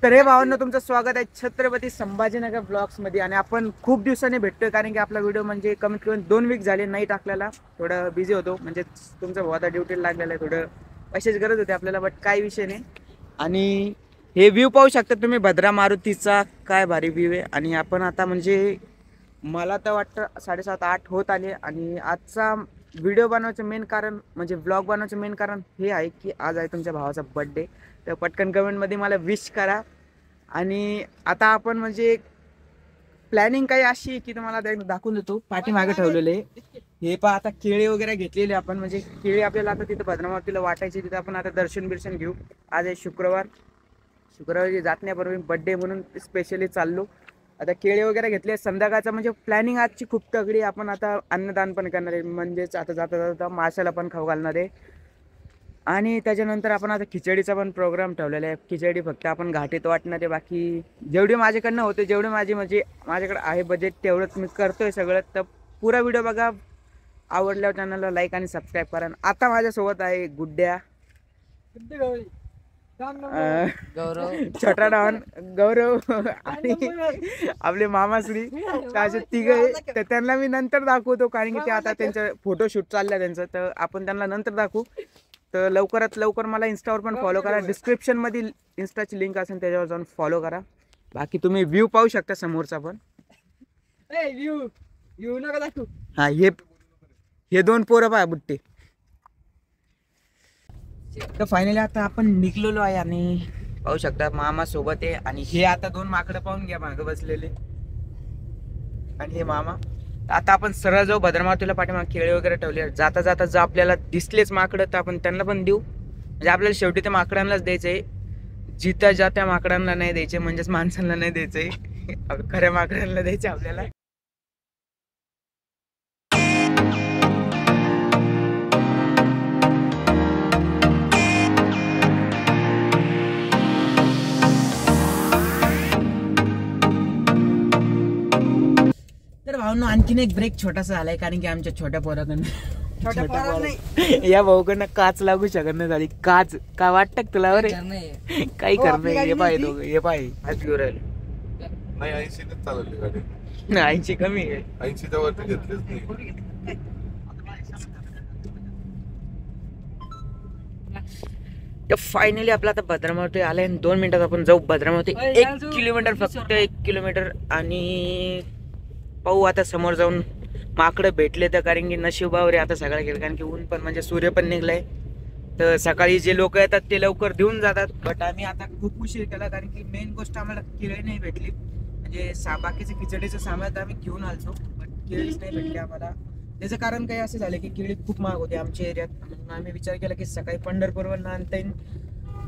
तर हे भावांनो, तुमचं स्वागत आहे छत्रपती संभाजीनगर ब्लॉग्स मध्ये. आणि आपण खूप दिवसांनी भेटतोय कारण की आपला व्हिडिओ म्हणजे कमीत कमी 2 वीक झाले नाही टाकलेला. थोडं बिझी होतो, म्हणजे तुमचा भाऊ आता ड्युटीला लागलेला आहे, थोडं पैशाची गरज होती आपल्याला, बट काही विषय नाही. आणि हे व्ह्यू पाहू शकता तुम्ही भद्रा मारुतीचा, काय भारी व्ह्यू आहे. आणि आपण आता म्हणजे मला तर वाटतं 7:30-8 होत आले. आणि आजचा व्हिडिओ बनवायचं मेन कारण म्हणजे व्लॉग बनवायचं मेन कारण हे आहे की आज आहे तुमच्या भावाचा बर्थडे. तर पटकन कमेंटमध्ये मला विश करा. आणि आता आपण म्हणजे प्लॅनिंग काही अशी की तुम्हाला दाखवून देतो. पाठीमागे ठेवलेले हे पहा, आता केळी वगैरे घेतलेले आपण, म्हणजे केळी आपल्याला आता तिथं भद्रामारुतीला वाटायची, तिथं आपण आता दर्शन घेऊ. आज आहे शुक्रवारी जात नाही, बरोबर बर्थडे म्हणून स्पेशली चाललो. आता केळी वगैरे घेतले. संध्याकाळचा म्हणजे प्लॅनिंग आजची खूप तगडी. आपण आता अन्नदान पण करणार आहे, म्हणजेच आता जाता माशाला पण खाऊ घालणार आहे. आणि त्याच्यानंतर आपण आता खिचडीचा पण प्रोग्राम ठेवलेला आहे. खिचडी फक्त आपण घाटीत वाटणार आहे. बाकी जेवढे माझ्याकडनं होते, जेवढे म्हणजे माझ्याकडे आहे बजेट, तेवढंच मी करतोय सगळं. तर पुरा व्हिडिओ बघा. आवडल्यावर चॅनलला लाईक आणि सबस्क्राईब करा. आता माझ्यासोबत आहे गुड्ड्या, छोटा डॉन, गौरव आणि आपले मामाश्री, असे तिघे. तर त्यांना मी नंतर दाखवतो कारण की ते आता त्यांचं फोटोशूट चाललंय त्यांचं, तर आपण त्यांना नंतर दाखवू. तर लवकरात लवकर मला इंस्टावर पण फॉलो करा. डिस्क्रिप्शन मध्ये इंस्टाची लिंक असेल, त्याच्यावर जाऊन फॉलो करा. बाकी तुम्ही व्ह्यू पाहू शकता समोरचा पण. हा, हे 2 पोरं पहा बुट्टे. तर फायनली आता आपण निघलेलो आहे आणि पाहू शकता मामा सोबत आहे. आणि हे आता 2 माकडं पाहून घ्या मागं बसलेले, आणि हे मामा. आता आपण सरळ जाऊ भद्रामारुतीला. पाठीमागे केळे वगैरे ठेवले. जाता जाता जर आपल्याला दिसलेच माकडं तर आपण त्यांना पण देऊ. म्हणजे आपल्याला शेवटी त्या माकडांनाच द्यायचंय, जिथं ज्या त्या माकडांना नाही द्यायचे, म्हणजेच माणसांना नाही द्यायचंय. खऱ्या माकडांना द्यायचे आपल्याला. तर भावना आणखीन एक ब्रेक छोटासा झालाय कारण की आमच्या छोट्या पोराकडनं या भाऊकडनं काच लागू शकत नाही झाली. काच का वाटत तुला? अरे काही करणार. हे पाय दोघं, हे पाय आज घेऊ राहिले. नाही 80 चालवली गाडी. 80 कमी आहे. 80च्या वरती घेतलीच नाही. तर फायनली आपला आता भद्रामारुती आलाय. 2 मिनिटात आपण जाऊ भद्रामारुती. 1 किलोमीटर, फक्त 1 किलोमीटर. आणि पाहू आता समोर जाऊन माकडं भेटले तर, कारण की नशिबावर आता सगळं गेलं. कारण की ऊन पण म्हणजे सूर्य पण निघलाय. तर सकाळी जे लोक येतात ते लवकर देऊन जातात. बट आम्ही आता खूप उशीर केला कारण की मेन गोष्ट आम्हाला केळी नाही भेटली. म्हणजे बाकीचं खिचडीचं सामान आम्ही घेऊन आलो, बट केळीच नाही भेटली आम्हाला. त्याचं कारण काही असं झालं की केळी खूप महाग होते आमच्या एरियात. म्हणून आम्ही विचार केला की सकाळी पंढरपूरवरून आणता येईल,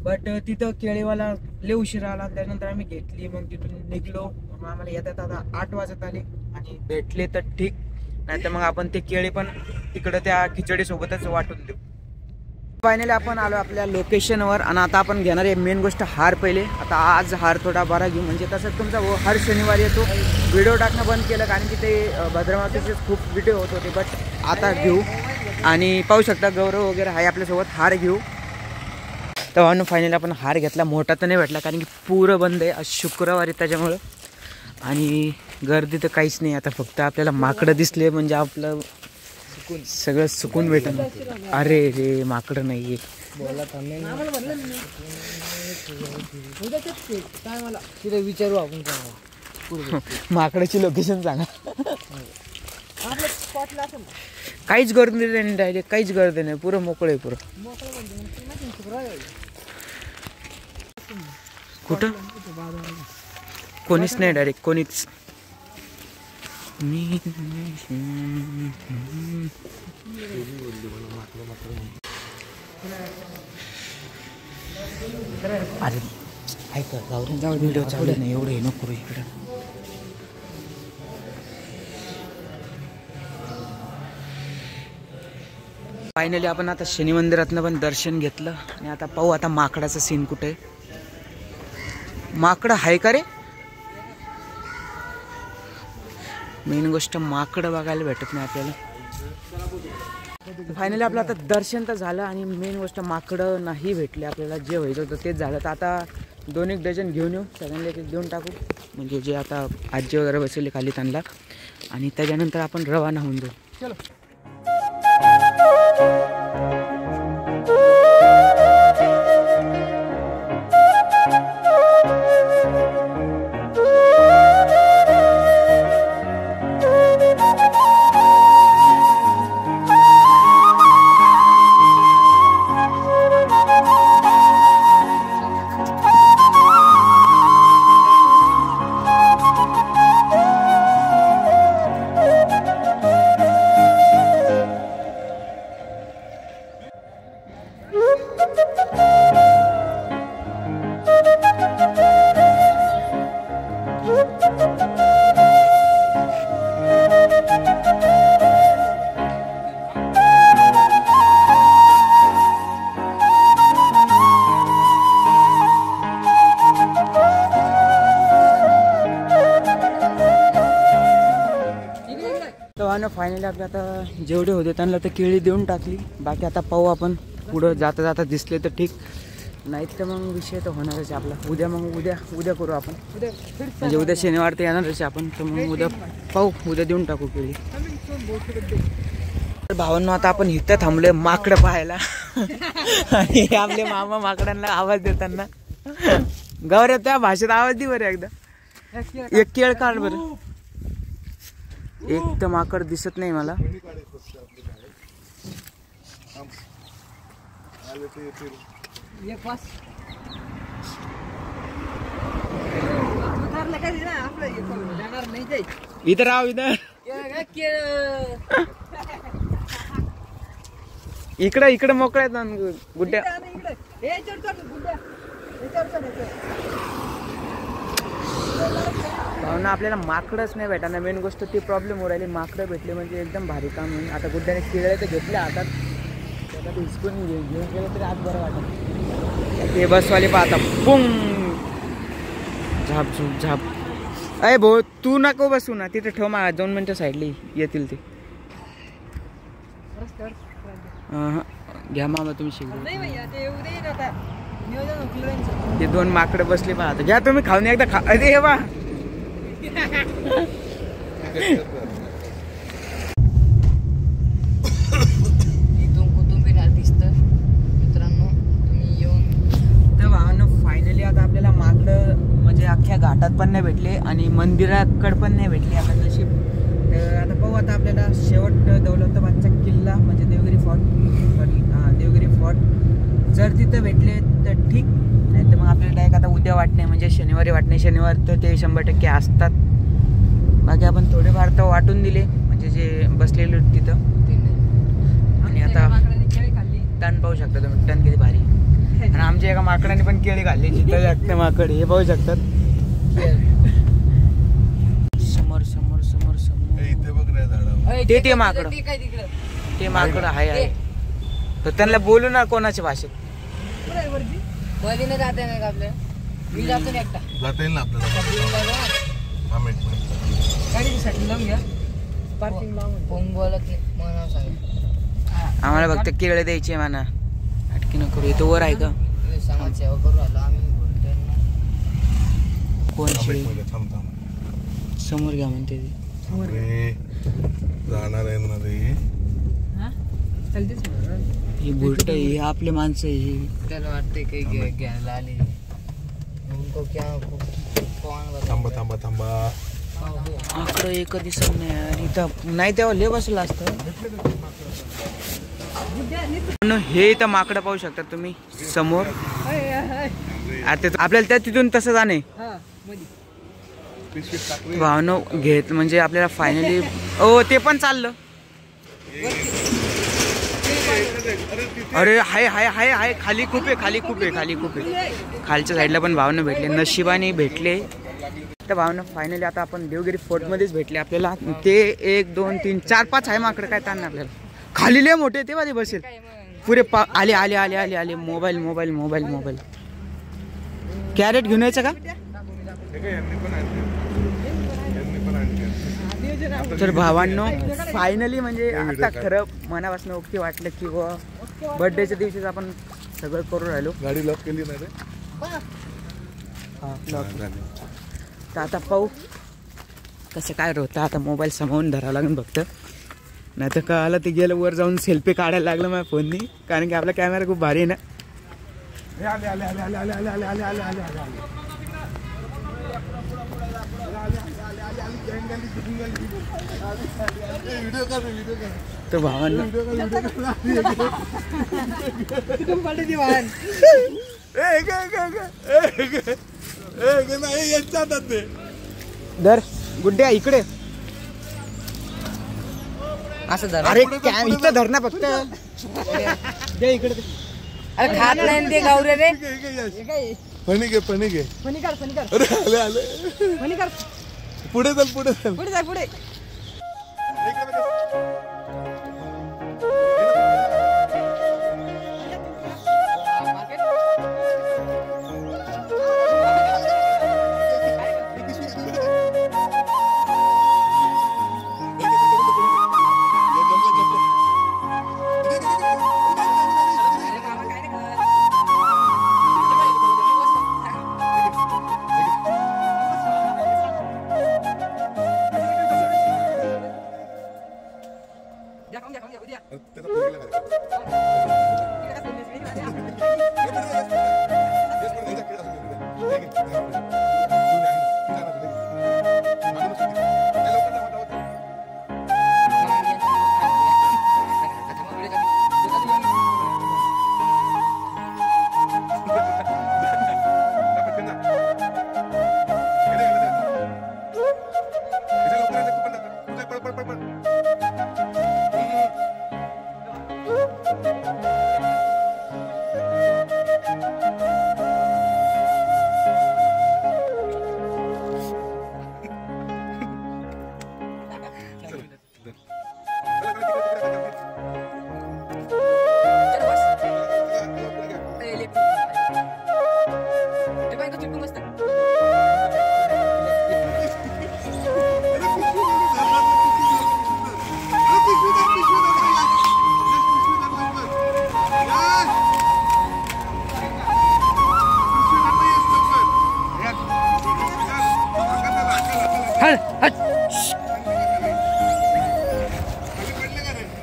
बट तिथं केळीवाला लय उशीर आला. त्यानंतर आम्ही घेतली, मग तिथून निघलो. मग आम्हाला येतात आता 8 वाजत आले. आणि भेटले तर ठीक, नाही तर मग आपण ते केळी पण तिकडं त्या खिचडी सोबतच वाटून देऊ. फायनली आपण आलो आपल्या लोकेशनवर. आणि आता आपण घेणार आहे मेन गोष्ट हार पहिले. आता आज हार थोडा बरा घेऊ, म्हणजे तसं तुमचा हर शनिवारी येतो. व्हिडिओ टाकणं बंद केलं कारण की ते भद्रामारुतीचे खूप व्हिडिओ होत होते, बट आता घेऊ. आणि पाहू शकता गौरव वगैरे आहे आपल्यासोबत. हार घेऊ. तर म्हणून फायनली आपण हार घेतला. मोठा तर नाही भेटला कारण की पुरं बंद आहे आज शुक्रवारी, त्याच्यामुळं. आणि गर्दी तर काहीच नाही. आता फक्त आपल्याला माकडं दिसले म्हणजे आपलं सगळं सुकून भेटन. अरे रे, माकडं नाहीये. विचारू आपण माकडाची लोकेशन सांगा. काहीच गर्दी नाही डायरेक्ट, काहीच गर्दी नाही, पुरं मोकळं आहे पुरं. कुठं कोणीच नाही, डायरेक्ट कोणीच. अरे ऐका, जाऊ व्हिडिओ चालू नाही, एवढं हे नको इकडं. फायनली आपण आता शनी मंदिरातनं पण दर्शन घेतलं. आणि आता पाहू आता माकडाचा सीन कुठे आहे. माकडं आहे का रे? मेन गोष्ट माकडं बघायला भेटत नाही आपल्याला. फायनली आपलं आता दर्शन तर झालं आणि मेन गोष्ट माकडं नाही भेटले आपल्याला. जे व्हायचं होतं तेच झालं. तर आता 2 एक डझन घेऊन येऊ, सगळ्यांना एक देऊन टाकू, म्हणजे जे आता आजी वगैरे बसवले खाली त्यांना, आणि त्याच्यानंतर आपण रवाना होऊन जाऊ. चलो. तर फायनली आपल्या आता जेवढे होते त्यांना तर केळी देऊन टाकली. बाकी आता पाहू आपण पुढं जाता जाता दिसले तर ठीक, नाहीत तर मग विषय तर होणारच आपला. उद्या मग उद्या करू आपण, म्हणजे उद्या शनिवार तर येणारच आपण, तर मग उद्या पाहू, उद्या देऊन टाकू केळी. तर भावांनो आता आपण इथं थांबलोय माकडं पाहायला आणि आपले मामा माकडांना आवाज देताना. गौऱ्या त्या भाषेत आवाज दे बरं एकदा, एक केळ काढ बरं. एक तर माकड दिसत नाही मला. इथं राव, इथं इकडं मोकळ्या आहेत ना गुड्ड्या. भावना आपल्याला माकडच नाही भेटा ना, मेन गोष्ट ती प्रॉब्लेम हो राहिली. माकडं भेटले म्हणजे एकदम भारी काम होईल. आता गुड्ड्याने किडे तर घेतले हातात, त्याला ते हिसकून घेऊन गेलं तरी आज बरं वाटत. ते बसवाले पाहता पुंग झाप झुप झाप. अय भाऊ तू नको बसू ना, तिथे ठेव, 2 मिनिटं साईडली येतील ते. घ्या मामा तुम्ही शिकवा. ते 2 माकडं बसले पाहता, घ्या तुम्ही खाऊन एकदा खा. अरे वा मित्रांनो तुम्ही येऊन. तर भावांनो फायनली आता आपल्याला माकडं म्हणजे अख्ख्या घाटात पण नाही भेटले आणि मंदिराकडे पण नाही भेटले आता नशीब. तर आता पाहू, आता आपल्याला शेवट दौलताबादचा किल्ला म्हणजे देवगिरी फोर्ट, देवगिरी फोर्ट जर तिथं भेटले तर ठीक, नाही तर मग आपल्याला डायरेक्ट आता उद्या वाटणे म्हणजे शनिवारी वाटणे. शनिवार तर ते 100% असतात. बाकी आपण थोडेफार तर वाटून दिले म्हणजे जे बसलेले तिथं. आणि आता टन पाहू शकता तुम्ही, टन किती भारी. आणि आमच्या एका माकडाने पण केळी खाल्ली, जिथं लागतं माकड हे पाहू शकतात. समोर समोर समोर समोर इथे बघ रे झाड, ते माकड, ते माकड आहे. तर त्यांना बोलू ना कोणाच्या भाषेत. जाते नाही का आपल्या, मी जातो एकटा, जाता येईल ना आपल्याला. गाडीसाठी लावून घ्या, पार्किंग लावून बोलत नाही म्हणा सांग. आम्हाला फक्त केळे द्यायचे म्हणा, अटकी न करू. इथं वर आहे का समाज सेवा करू आलो आम्ही. कोण शेळी थांब समोर घ्या म्हणते ते. जाणार आहे ना रे, ही बुरट ही आपले माणसं ही. त्याला वाटते काही घ्यायला आले. थांबा थांबा थांबा. आकडं एक दिसत नाही आणि इथं नाही तेव्हा लय बसलं असतं. हे इथं माकडं पाहू शकता तुम्ही समोर. आता आपल्याला त्या तिथून तसं जाणे भावनो घेत म्हणजे आपल्याला फायनली. ओ ते पण चाललं. अरे हाय हाय हाय हाय, खाली खूप आहे, खाली खूप आहे, खाली खूप आहे. खालच्या साईडला पण भावनं भेटले, नशिबाने भेटले. तर भावनं फायनली आता आपण देवगिरी फोर्ट मध्येच भेटले आपल्याला. ते 1 2 3 4 5 आहे माकडं, काय ताण आपल्याला. खाली लय मोठे ते वाले बसेल पुरे. आले आले आले आले आले. Mobile mobile mobile mobile. Carrot घेऊन यायचं का. तर भावांनो फायनली म्हणजे आता खरं मनापासून ओके वाटलं की बर्थडेच्या दिवशीच आपण सगळं करू राहिलो. गाडी लॉक केली ना रे. तर आता पाहू कसं काय होतं. आता मोबाईल समोरून धरावं लागेल फक्त, नाही तर कळालं ते गेलं वर जाऊन सेल्फी काढायला लागलं माझ्या फोननी, कारण की आपला कॅमेरा खूप भारी आहे ना. तो भावांना दर गुड्ड्या इकडे. असं धर. अरे इथं धर ना फक्त. दे इकडे. अरे खात नाही ते गावरे रे. फणी घे फणी घे. फणी कर. अरे आले आले. फणी कर. पुढे चल पुढे चल. पुढे जा पुढे.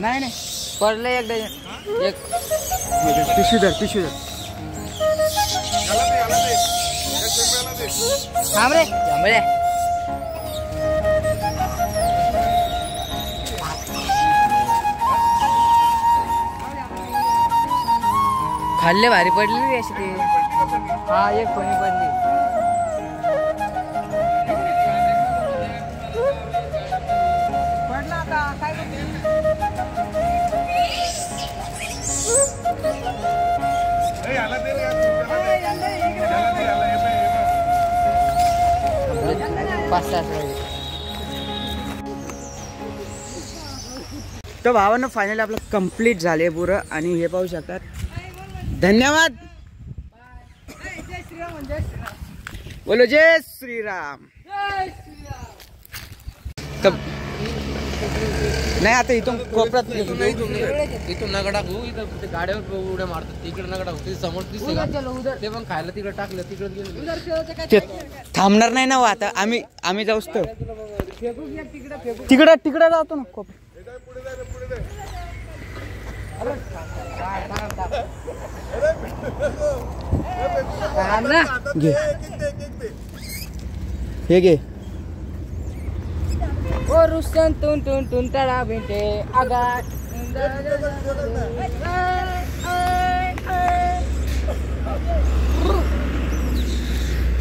नाही पडलं एकदा. एक पिशवी धर. थांब रे जांभळे. खाल्ले भारी पडले रे अशी ते. हा एक फणी पडली. पडला आता काय तर भावानं फायनली आपलं कंप्लीट झाले पुरं. आणि हे पाहू शकतात. धन्यवाद. बोलो जय श्रीराम. तर नाही आता इथून कोपऱ्यात इथून नका टाकू. इथं गाड्यावर उड्या मारतात. तिकडे नका टाकू. ते समोर दिसते का ते पण खायला तिकडे टाकलं. तिकडे ते थांबणार नाही ना हो आता. आम्ही जाऊच तर तिकडं जातो ना कोपऱ्यात. घे हे घे. ओ रुसन टून तळा भेटे आगात.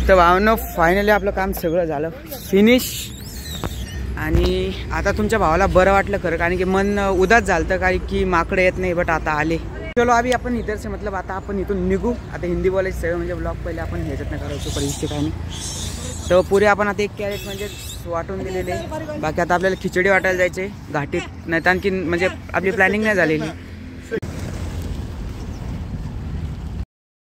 तर भावांनो फायनली आपलं काम सगळं झालं फिनिश. आणि आता तुमच्या भावाला बरं वाटलं खरं, कारण की मन उदास झालं कारण की माकडे येत नाही. बट आता आले. चलो अभी आपण इधर से मतलब आता आपण इथून निघू. आता हिंदी बोलायचं सगळं म्हणजे ब्लॉग पहिले आपण ह्याच्यात नाही करायचो परिस्थिती काय नाही. तर पुरे आपण आता एक कॅरेट म्हणजे वाटून दिलेले. बाकी आता आपल्याला खिचडी वाटायला जायचे घाटीत. नाही तर आणखी म्हणजे आपली प्लॅनिंग नाही झालेली.